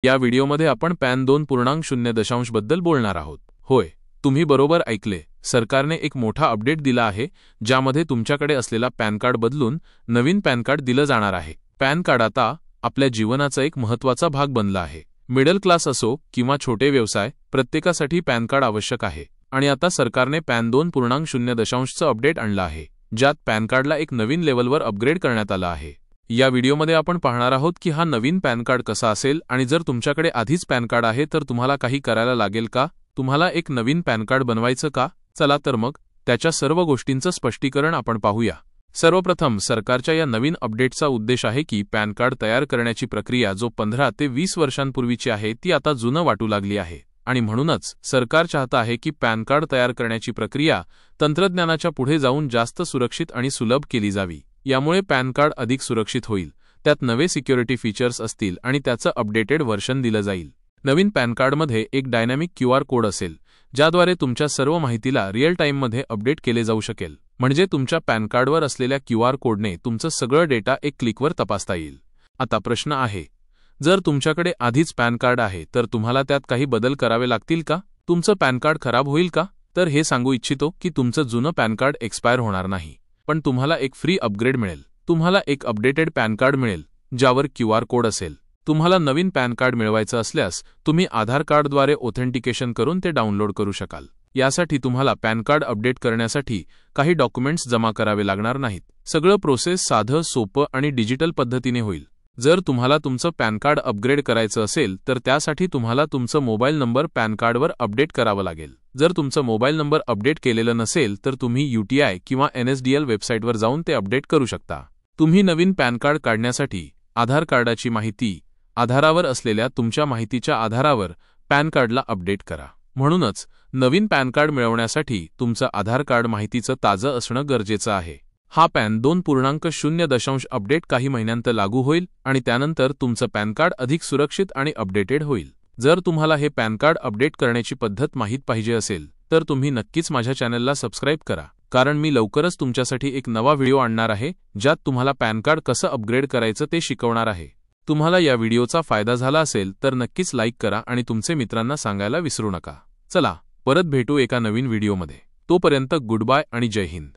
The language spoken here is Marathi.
या व्हिडिओमध्ये आपण पॅन 2.0 बद्दल बोलणार आहोत। होय, तुम्ही बरोबर ऐकले। सरकारने एक मोठा अपडेट दिला आहे, ज्यामध्ये तुमच्याकडे असलेला पॅन कार्ड बदलून नवीन पॅन कार्ड दिलं जाणार आहे। पॅन कार्ड आता आपल्या जीवनाचा एक महत्त्वाचा भाग बनला आहे। मिडल क्लास असो किंवा छोटे व्यवसाय, प्रत्येकासाठी पॅन कार्ड आवश्यक आहे। आणि आता सरकारने पॅन 2.0 अपडेट आणला आहे, ज्यात पॅन कार्डला एक नवीन लेवलवर अपग्रेड करण्यात आलं आहे। या व्हिडिओमध्ये आपण पाहणार आहोत की हा नवीन पॅन कार्ड कसा असेल आणि जर तुमच्याकडे आधीच पॅन कार्ड आहे तर तुम्हाला काही करायला लागेल का? तुम्हाला एक नवीन पॅन कार्ड बनवायचं का? चला तर मग त्याच्या सर्व गोष्टींचं स्पष्टीकरण आपण पाहूया। सर्वप्रथम सरकारच्या या नवीन अपडेटचा उद्देश आहे की पॅन कार्ड तयार करण्याची प्रक्रिया जो 15 ते 20 वर्षांपूर्वीची आहे ती आता जुनं वाटू लागली आहे आणि म्हणूनच सरकार चाहतं आहे की पॅन कार्ड तयार करण्याची प्रक्रिया तंत्रज्ञानाच्या पुढे जाऊन जास्त सुरक्षित आणि सुलभ केली जावी। यामुळे पॅन कार्ड अधिक सुरक्षित होईल, त्यात नवे सिक्युरिटी फीचर्स असतील आणि त्याचं अपडेटेड व्हर्जन दिलं जाईल। नवीन पॅन कार्डमध्ये एक डायनॅमिक QR कोड असेल, ज्याद्वारे तुमच्या सर्व माहितीला रिअल टाइममध्ये अपडेट केले जाऊ शकेल। म्हणजे तुमच्या पॅन कार्डवर असलेल्या QR कोडने तुमचं सगळं डेटा एक क्लिकवर तपासता येईल। आता प्रश्न आहे, जर तुमच्याकडे आधीच पॅन कार्ड आहे तर तुम्हाला त्यात काही बदल करावे लागतील का? तुमचं पॅन कार्ड खराब होईल का? तर हे सांगू इच्छितो की तुमचं जुनं पॅन कार्ड एक्सपायर होणार नाही, पण तुम्हाला एक फ्री अपग्रेड मिळेल। तुम्हाला एक अपडेटेड पॅन कार्ड मिळेल, ज्यावर QR कोड असेल। तुम्हाला नवीन पॅन कार्ड मिळवायचं असल्यास तुम्ही आधार कार्डद्वारे ऑथेंटिकेशन करून ते डाउनलोड करू शकाल। यासाठी तुम्हाला पॅन कार्ड अपडेट करण्यासाठी काही डॉक्युमेंट्स जमा करावे लागणार नाहीत। सगळं प्रोसेस साधं, सोपं आणि डिजिटल पद्धतीने होईल। जर तुम्हाला तुमचं पॅन कार्ड अपग्रेड करायचं असेल तर त्यासाठी तुम्हाला तुमचं मोबाईल नंबर पॅन कार्डवर अपडेट करावं लागेल। जर तुमचं मोबाईल नंबर अपडेट केलेलं नसेल तर तुम्ही UTI किंवा NSDL वेबसाईटवर जाऊन ते अपडेट करू शकता। तुम्ही नवीन पॅन कार्ड काढण्यासाठी आधार कार्डाची माहिती, आधारावर असलेल्या तुमच्या माहितीच्या आधारावर पॅन कार्डला अपडेट करा। म्हणूनच नवीन पॅन कार्ड मिळवण्यासाठी तुमचं आधार कार्ड माहितीचं ताजं असणं गरजेचं आहे। हा पॅन 2.0 अपडेट काही महिन्यांत लागू होईल आणि त्यानंतर तुमचं पॅन कार्ड अधिक सुरक्षित आणि अपडेटेड होईल। जर तुम्हाला हे पॅन कार्ड अपडेट करण्याची पद्धत माहीत पाहिजे असेल तर तुम्ही नक्कीच माझ्या चॅनलला सबस्क्राईब करा, कारण मी लवकरच तुमच्यासाठी एक नवा व्हिडिओ आणणार आहे, ज्यात तुम्हाला पॅन कार्ड कसं अपग्रेड करायचं ते शिकवणार आहे। तुम्हाला या व्हिडिओचा फायदा झाला असेल तर नक्कीच लाईक करा आणि तुमचे मित्रांना सांगायला विसरू नका। चला परत भेटू एका नवीन व्हिडिओमध्ये। तोपर्यंत गुड बाय आणि जय हिंद।